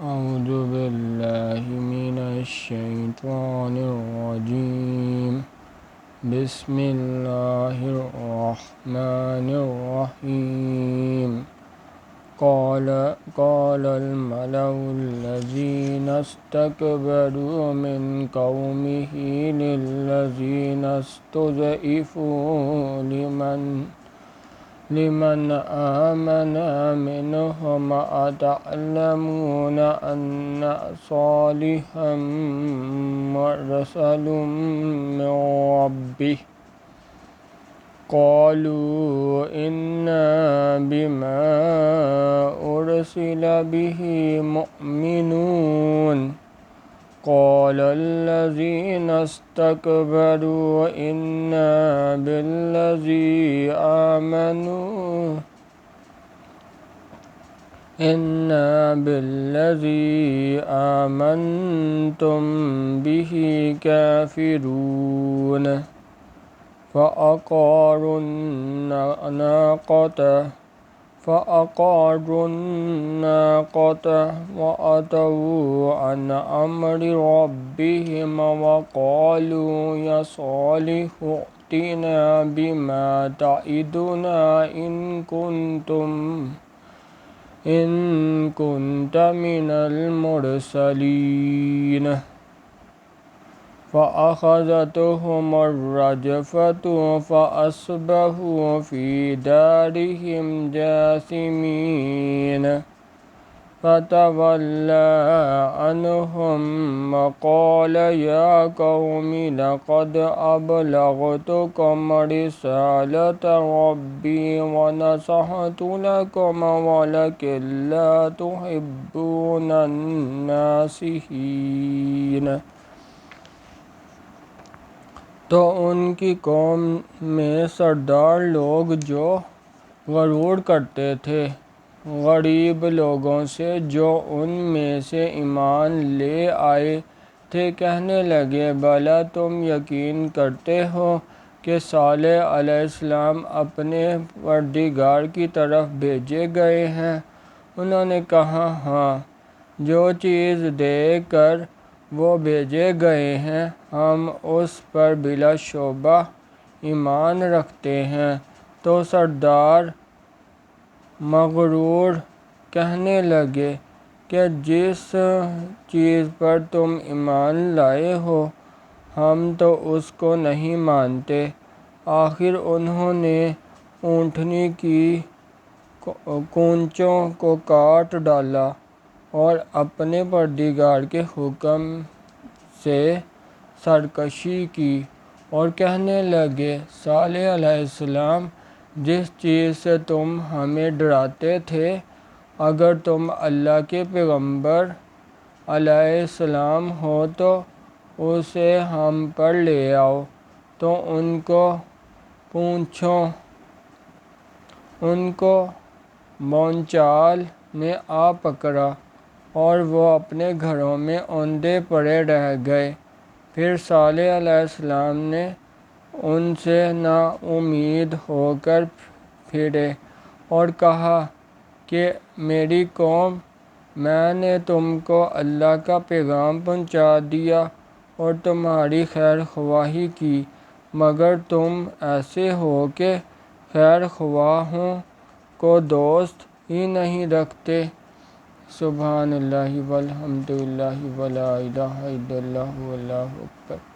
أعوذ بالله من الشيطان الرجيم. بسم الله الرحمن الرحيم. قال الملأ الذين استكبروا من قومه للذين استضعفوا لمن آمن منهم أتعلمون أن صالحا مرسل من ربه قالوا إنا بما أرسل به مؤمنون. قال الذين استكبروا إنا بالذي آمنتم به كافرون. فأقروا الناقة وعتوا عن أمر ربهم وقالوا يا صالح ائتنا بما تعدنا إن كنت من المرسلين. فأخذتهم الرجفة فأصبحوا في دارهم جاثمين. فتولى عنهم وقال يا قوم لقد أبلغتكم رسالة ربي ونصحت لكم ولكن لا تحبون الناصحين. تو ان کی قوم میں سردار لوگ جو غرور کرتے تھے غریب لوگوں سے جو ان میں سے ایمان لے آئے تھے کہنے لگے بھلا تم یقین کرتے ہو کہ صالح علیہ السلام اپنے پروردگار کی طرف بھیجے گئے ہیں؟ انہوں نے کہا ہاں، جو چیز دے کر وہ بھیجے گئے ہیں ہم اس پر بلا شبہ ایمان رکھتے ہیں۔ تو سردار مغرور کہنے لگے کہ جس چیز پر تم ایمان لائے ہو ہم تو اس کو نہیں مانتے۔ آخر انہوں نے اونٹنی کی کونچوں کو کاٹ ڈالا اور اپنے پروردگار کے حکم سے سرکشی کی اور کہنے لگے صالح علیہ السلام جس چیز سے تم ہمیں ڈراتے تھے اگر تم اللہ کے پیغمبر علیہ السلام ہو تو اسے ہم پر لے آؤ۔ تو ان کو بھونچال نے آ پکڑا اور وہ اپنے گھروں میں اوندے پڑے رہ گئے۔ پھر صالح علیہ السلام نے ان سے نا امید ہو کر پھرے اور کہا کہ میری قوم میں نے تم کو اللہ کا پیغام پہنچا دیا اور تمہاری خیر خواہی کی مگر تم ایسے ہو کہ خیر خواہوں کو دوست ہی نہیں رکھتے۔ سبحان اللہ والحمد للہ ولا الہ الا اللہ واللہ اکبر۔